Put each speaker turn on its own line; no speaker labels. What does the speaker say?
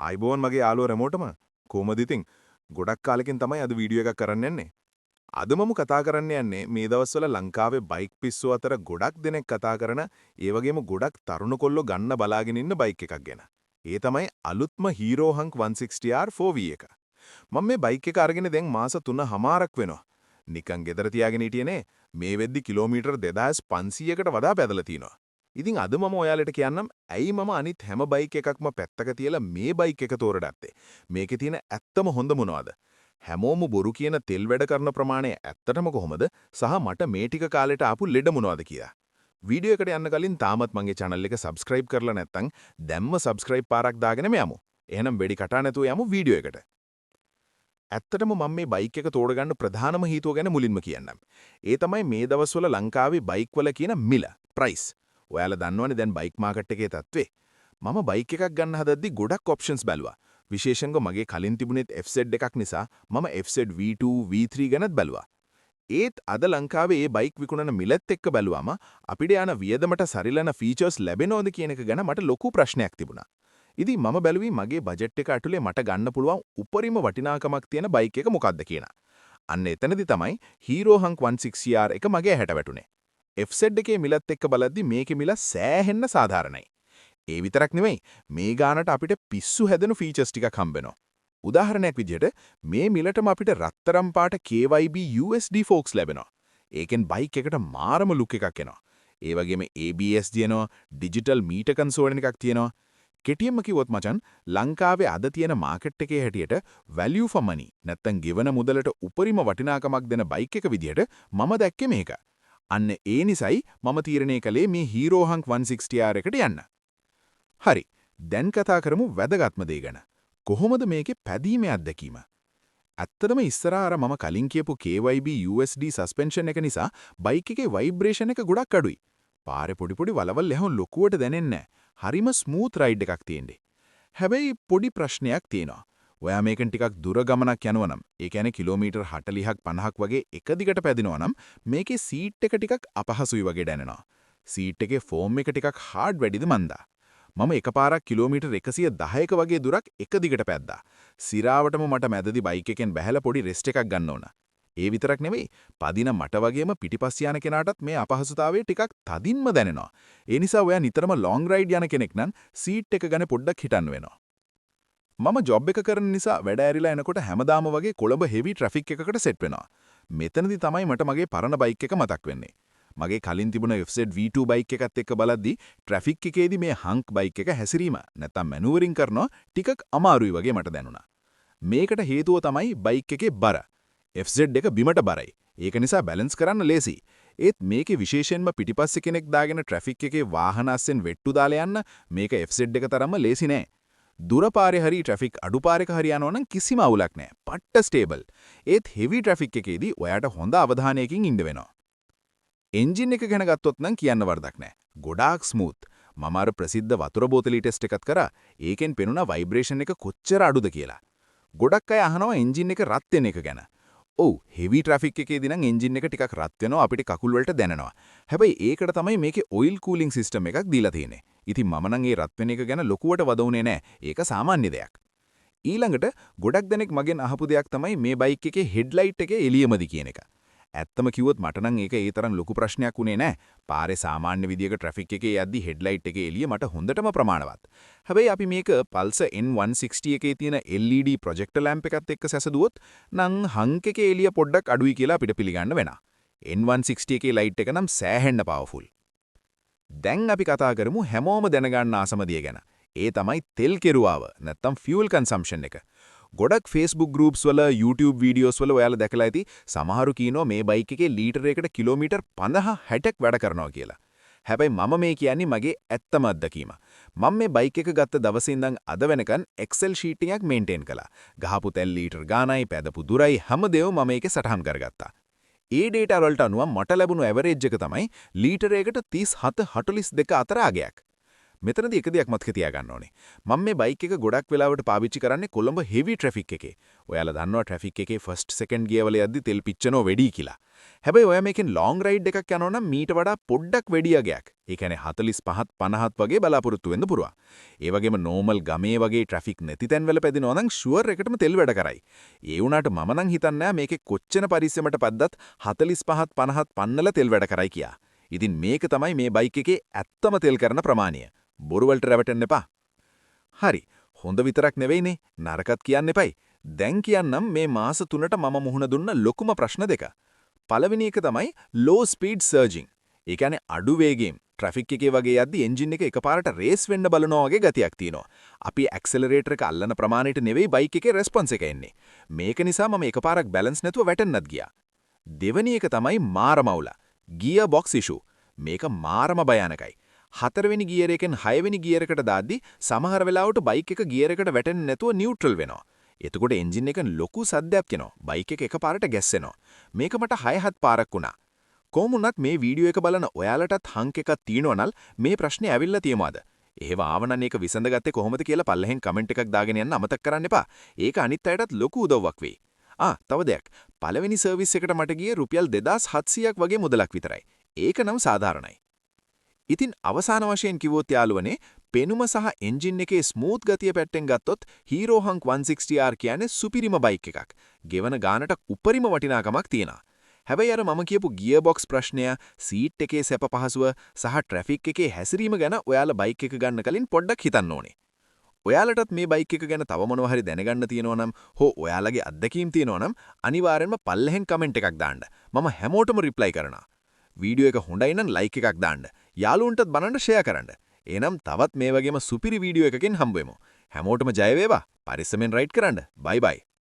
ආයිබෝන් මගේ යාළුවා රෙමෝටම කොහමද ඉතින් ගොඩක් කාලෙකින් තමයි අද වීඩියෝ එකක් කරන්න යන්නේ. අද මම කතා කරන්න යන්නේ මේ දවස්වල ලංකාවේ බයික් පිස්සු අතර ගොඩක් දෙනෙක් කතා කරන ඒ වගේම ගොඩක් තරුණ කොල්ලෝ ගන්න බලාගෙන ඉන්න බයික් එකක් ගැන. ඒ තමයි අලුත්ම Hero Hunk 160R 4V එක. මම මේ බයික් එක අරගෙන දැන් මාස 3මාරක් වෙනවා. නිකන් ගෙදර තියාගෙන හිටියේනේ මේ වෙද්දි කිලෝමීටර් 2500කට වඩා පැදලා තිනවා. ඉතින් අද මම ඔයාලට කියන්නම් ඇයි මම අනිත් හැම බයික් එකක්ම පැත්තක තියලා මේ බයික් එක තෝරගත්තේ. මේකේ තියෙන ඇත්තම හොඳ මොනවද? හැමෝම බොරු කියන තෙල් වැඩ කරන ප්‍රමාණය ඇත්තටම කොහොමද? සහ මට මේ ටික කාලෙට ආපු ලෙඩ මොනවද කියලා. වීඩියෝ එකට යන්න කලින් තාමත් මගේ channel එක subscribe කරලා නැත්නම් දැම්ම subscribe පාරක් දාගෙනම යමු. එහෙනම් වෙඩි කටා නැතුව යමු වීඩියෝ එකට. ඇත්තටම මම මේ බයික් එක තෝරගන්න ප්‍රධානම හේතුව ගැන මුලින්ම කියන්නම්. ඒ තමයි මේ දවස්වල ලංකාවේ බයික් වල කියන මිල, price. ඔයාලා දන්නවනේ දැන් බයික් මාකට් එකේ තත්ත්වේ. මම බයික් එකක් ගන්න හදද්දි ගොඩක් ඔප්ෂන්ස් බැලුවා. විශේෂයෙන්ම මගේ කලින් තිබුණෙත් FZ එකක් නිසා මම FZ V2, V3 ගැනත් බැලුවා. ඒත් අද ලංකාවේ මේ බයික් විකුණන මිලත් එක්ක බැලුවාම අපිට යන වියදමට සරිලන ෆීචර්ස් ලැබෙනවද කියන එක ගැන මට ලොකු ප්‍රශ්නයක් තිබුණා. ඉතින් මම බැලුවේ මගේ බජට් එක ඇතුලේ මට ගන්න පුළුවන් උපරිම වටිනාකමක් තියෙන බයික් එක මොකක්ද කියන. අන්න එතනදි තමයි Hero Hunk 160R එක මගේ ඇහැට වැටුනේ. FZ එකේ මිලත් එක්ක බලද්දි මේකේ මිල සෑහෙන්න සාධාරණයි. ඒ විතරක් නෙමෙයි මේ ගානට අපිට පිස්සු හැදෙන ෆීචර්ස් ටිකක් හම්බෙනවා. උදාහරණයක් විදිහට මේ මිලටම අපිට රත්තරම් පාට KYB USD ෆෝක්ස් ලැබෙනවා. ඒකෙන් බයික් එකට මාරම ලුක් එකක් එනවා. ඒ වගේම ABS දිනනවා, ඩිජිටල් මීටර් කන්සෝල් එකක් තියෙනවා. කෙටියෙන්ම කිව්වොත් මචං ලංකාවේ අද තියෙන මාකට් එකේ හැටියට value for money නැත්තම් ගෙවන මුදලට උපරිම වටිනාකමක් දෙන බයික් එක විදිහට මම දැක්කේ මේක. අන්න ඒ නිසයි මම තීරණය කළේ මේ Hero Hunk 160R එකට යන්න. හරි. දැන් කතා කරමු වැදගත්ම දේ ගැන. කොහොමද මේකේ පැදීමේ අත්දැකීම? ඇත්තටම ඉස්සරහා අර මම කලින් කියපු KYB USD සස්පෙන්ෂන් එක නිසා බයික් එකේ ভাইබ්‍රේෂන් එක ගොඩක් අඩුයි. පාරේ පොඩි වලවල් එහෙම ලොකුවට දැනෙන්නේ නැහැ. හරිම ස්මූත් රයිඩ් එකක් තියෙන්නේ. හැබැයි පොඩි ප්‍රශ්නයක් තියෙනවා. ඔයා මේකෙන් ටිකක් දුර ගමනක් යනවා නම්, ඒ කියන්නේ කිලෝමීටර් 40ක් 50ක් වගේ එක දිගට පැදිනවා නම් මේකේ සීට් එක ටිකක් අපහසුයි වගේ දැනෙනවා. සීට් එකේ ෆෝම් එක ටිකක් හાર્ඩ් වැඩිද මන්දා. මම එකපාරක් කිලෝමීටර් 110ක වගේ දුරක් එක දිගට පැද්දා. සිරාවටම මට මැදදී බයික් එකෙන් බැහැලා පොඩි රෙස්ට් එකක් ගන්න ඕන. ඒ විතරක් නෙවෙයි පදින මට වගේම පිටිපස්ස යන කෙනාටත් මේ අපහසුතාවය ටිකක් තදින්ම දැනෙනවා. ඒ නිසා ඔයා නිතරම ලොංග් රයිඩ් යන කෙනෙක් නම් සීට් එක ගැන පොඩ්ඩක් හිතන්න වෙනවා. මම ජොබ් එක කරන නිසා වැඩ ඇරිලා එනකොට හැමදාම වගේ කොළඹ හෙවි ට්‍රැෆික් එකකට සෙට් වෙනවා. මෙතනදී තමයි මට මගේ පරණ බයික් එක මතක් වෙන්නේ. මගේ කලින් තිබුණ FZ V2 බයික් එකත් එක්ක බලද්දි ට්‍රැෆික් එකේදී මේ හංක් බයික් එක හැසිරීම නැත්තම් මැනුවරින් කරනවා ටිකක් අමාරුයි වගේ මට දැනුණා. මේකට හේතුව තමයි බයික් එකේ බර. FZ එක බිමට බරයි. ඒක නිසා බැලන්ස් කරන්න ලේසි. ඒත් මේකේ විශේෂයෙන්ම පිටිපස්සේ කෙනෙක් දාගෙන ට්‍රැෆික් එකේ වාහන අස්සෙන් වෙට්ටු දාලා යන්න මේක FZ එක තරම්ම ලේසි නෑ. දුර පාරේ හරි ට්‍රැෆික් අඩු පාරක හරි යනවා නම් කිසිම අවුලක් නෑ. පට්ට ස්ටේබල්. ඒත් හෙවි ට්‍රැෆික් එකේදී ඔයාට හොඳ අවධානයකින් ඉන්න වෙනවා. එන්ජින් එක ගැන ගත්තොත් නම් කියන්න වරදක් නෑ. ගොඩාක් ස්මූත්. මම අර ප්‍රසිද්ධ වතුර බෝතලී ටෙස්ට් එකත් කරා. ඒකෙන් පෙනුණා ভাইබ්‍රේෂන් එක කොච්චර අඩුද කියලා. ගොඩක් අය අහනවා එන්ජින් එක රත් වෙන එක ගැන. ඔව් හෙවි ට්‍රැෆික් එකේදී නම් එන්ජින් එක ටිකක් රත් වෙනවා අපිට කකුල් වලට දැනෙනවා. හැබැයි ඒකට තමයි මේකේ ඔයිල් කූලින් සිස්ටම් එකක් දීලා තියෙන්නේ. ඉතින් මම නම් ඒ රත් වෙන එක ගැන ලොකුවට වදවුනේ නැහැ. ඒක සාමාන්‍ය දෙයක්. ඊළඟට ගොඩක් දෙනෙක් මගෙන් අහපු දෙයක් තමයි මේ බයික් එකේ හෙඩ්ලයිට් එකේ එළියමද කියන එක. ඇත්තම කිව්වොත් මට නම් ඒක ඒ තරම් ලොකු ප්‍රශ්නයක් උනේ නැහැ. පාරේ සාමාන්‍ය විදියක ට්‍රැෆික් එකේ යද්දි හෙඩ්ලයිට් එකේ එළිය මට හොඳටම ප්‍රමාණවත්. හැබැයි අපි මේක Pulsar N160 එකේ තියෙන LED ප්‍රොජෙක්ටර් ලැම්ප් එකත් එක්ක සැසදුවොත් නම් හංක් එකේ එළිය පොඩ්ඩක් අඩුයි කියලා අපිට පිළිගන්න වෙනවා. N160 එකේ ලයිට් එක නම් සෑහෙන්න පවර්ෆුල්. දැන් අපි කතා කරමු හැමෝම දැනගන්න ආසමදිය ගැන. ඒ තමයි තෙල් කෙරුවාව නැත්තම් ෆියුල් කන්සම්ප්ෂන් එක. ගොඩක් Facebook groups වල YouTube videos වල ඔයාලා දැකලා ඇති සමහරු කියනවා මේ බයික් එකේ ලීටරයකට කිලෝමීටර් 50-60ක් වැඩ කරනවා කියලා. හැබැයි මම මේ කියන්නේ මගේ ඇත්තම අත්දැකීම. මම මේ බයික් එක ගත්ත දවසේ ඉඳන් අද වෙනකන් Excel sheet එකක් මේන්ටේන් කළා. ගහපු තෙල් ලීටර් ගානයි, පැදපු දුරයි හැමදේම මම මේකේ සටහන් කරගත්තා. ඒ ඩේටා වලට අනුව මට ලැබුණු ඇවරේජ් එක තමයි ලීටරයකට 37-42 අතර ආගයක්.
මෙතනදී එක දෙයක් මතක තියාගන්න ඕනේ. මම මේ බයික් එක ගොඩක් වෙලාවට පාවිච්චි කරන්නේ කොළඹ හෙවි ට්‍රැෆික් එකේ. ඔයාලා දන්නවා ට්‍රැෆික් එකේ ෆස්ට් සෙකන්ඩ් ගියර් වල යද්දි තෙල් පිච්චෙනව වැඩි කියලා. හැබැයි ඔයා මේකෙන් ලොංග් රයිඩ් එකක් යනවා නම් මීට වඩා පොඩ්ඩක් වැඩි යගයක්. ඒ කියන්නේ 45ත් 50ත් වගේ බලාපොරොත්තු වෙන්න පුරුවා. ඒ වගේම නෝමල් ගමේ වගේ ට්‍රැෆික් නැති තැන්වල පැදිනවා නම් ෂුවර් එකටම තෙල් වැඩ කරයි. ඒ වුණාට මම නම් හිතන්නේ මේකේ කොච්චර පරිස්සමට පැද්දත් 45ත් 50ත් පන්නල තෙල් වැඩ කරයි කියා. ඉතින් මේක තමයි මේ බයික් එකේ ඇත්තම තෙල් කරන ප්‍රමාණය. බොරු වලට රැවටෙන්න එපා. හරි. හොඳ විතරක් නෙවෙයිනේ නරකත් කියන්න එපයි. දැන් කියන්නම් මේ මාස 3ට මම මුහුණ දුන්න ලොකුම ප්‍රශ්න දෙක. පළවෙනි එක තමයි low speed surging. ඒ කියන්නේ අඩු වේගයෙන් ට්‍රැෆික් එකේ වගේ යද්දි එන්ජින් එක එකපාරට රේස් වෙන්න බලනවා වගේ ගතියක් තියෙනවා. අපි ඇක්සලරේටර් එක අල්ලන ප්‍රමාණයට නෙවෙයි බයික් එකේ රෙස්පොන්ස් එක එන්නේ. මේක නිසා මම එකපාරක් බැලන්ස් නැතුව වැටෙන්නත් ගියා. දෙවෙනි එක තමයි මාරමවුල. Gear box ඉෂුව. මේක මාරම භයානකයි. 4 වෙනි ගියර් එකෙන් 6 වෙනි ගියර් එකට දාද්දි සමහර වෙලාවට බයික් එක ගියර් එකට වැටෙන්නේ නැතුව නියුට්‍රල් වෙනවා. එතකොට එන්ජින් එකෙන් ලොකු සද්දයක් එනවා. බයික් එක එකපාරට ගැස්සෙනවා. මේක මට 6-7 පාරක් වුණා. කොහොම වුණත් මේ වීඩියෝ එක බලන ඔයාලටත් හංක් එකක් තියෙනවනම් මේ ප්‍රශ්නේ ඇවිල්ලා තියෙනවද? එහෙම ආවනම් ඒක විසඳගත්තේ කොහොමද කියලා පල්ලෙහෙන් කමෙන්ට් එකක් දාගෙන යන්න අමතක කරන්න එපා. ඒක අනිත් අයටත් ලොකු උදව්වක් වෙයි. තව දෙයක්. පළවෙනි සර්විස් එකට මට ගියේ රුපියල් 2700ක් වගේ මුදලක් විතරයි. ඒක නම් සාධාරණයි. ඉතින් අවසාන වශයෙන් කිව්වොත් යාළුවනේ පෙනුම සහ එන්ජින් එකේ ස්මූත් ගතිය පැත්තෙන් ගත්තොත් Hero Hunk 160R කියන්නේ සුපිරිම බයික් එකක්. ගෙවන ගානට උපරිම වටිනාකමක් තියෙනවා. හැබැයි අර මම කියපු ගියර් බොක්ස් ප්‍රශ්නය, සීට් එකේ සැප පහසුව සහ ට්‍රැෆික් එකේ හැසිරීම ගැන ඔයාලා බයික් එක ගන්න කලින් පොඩ්ඩක් හිතන්න ඕනේ. ඔයාලටත් මේ බයික් එක ගැන තව මොනවා හරි දැනගන්න තියෙනවා නම් හෝ ඔයාලගේ අත්දැකීම් තියෙනවා නම් අනිවාර්යෙන්ම පල්ලෙහෙන් කමෙන්ට් එකක් දාන්න. මම හැමෝටම රිප්ලයි කරනවා. වීඩියෝ එක හොඳයි නම් ලයික් එකක් දාන්න. යාළුවන්ටත් බලන්න ෂෙයා කරන්න. එහෙනම් තවත් මේ වගේම සුපිරි වීඩියෝ එකකින් හම්බ වෙමු. හැමෝටම ජය වේවා. පරිස්සමෙන් රයිඩ් කරන්න. බයි බයි.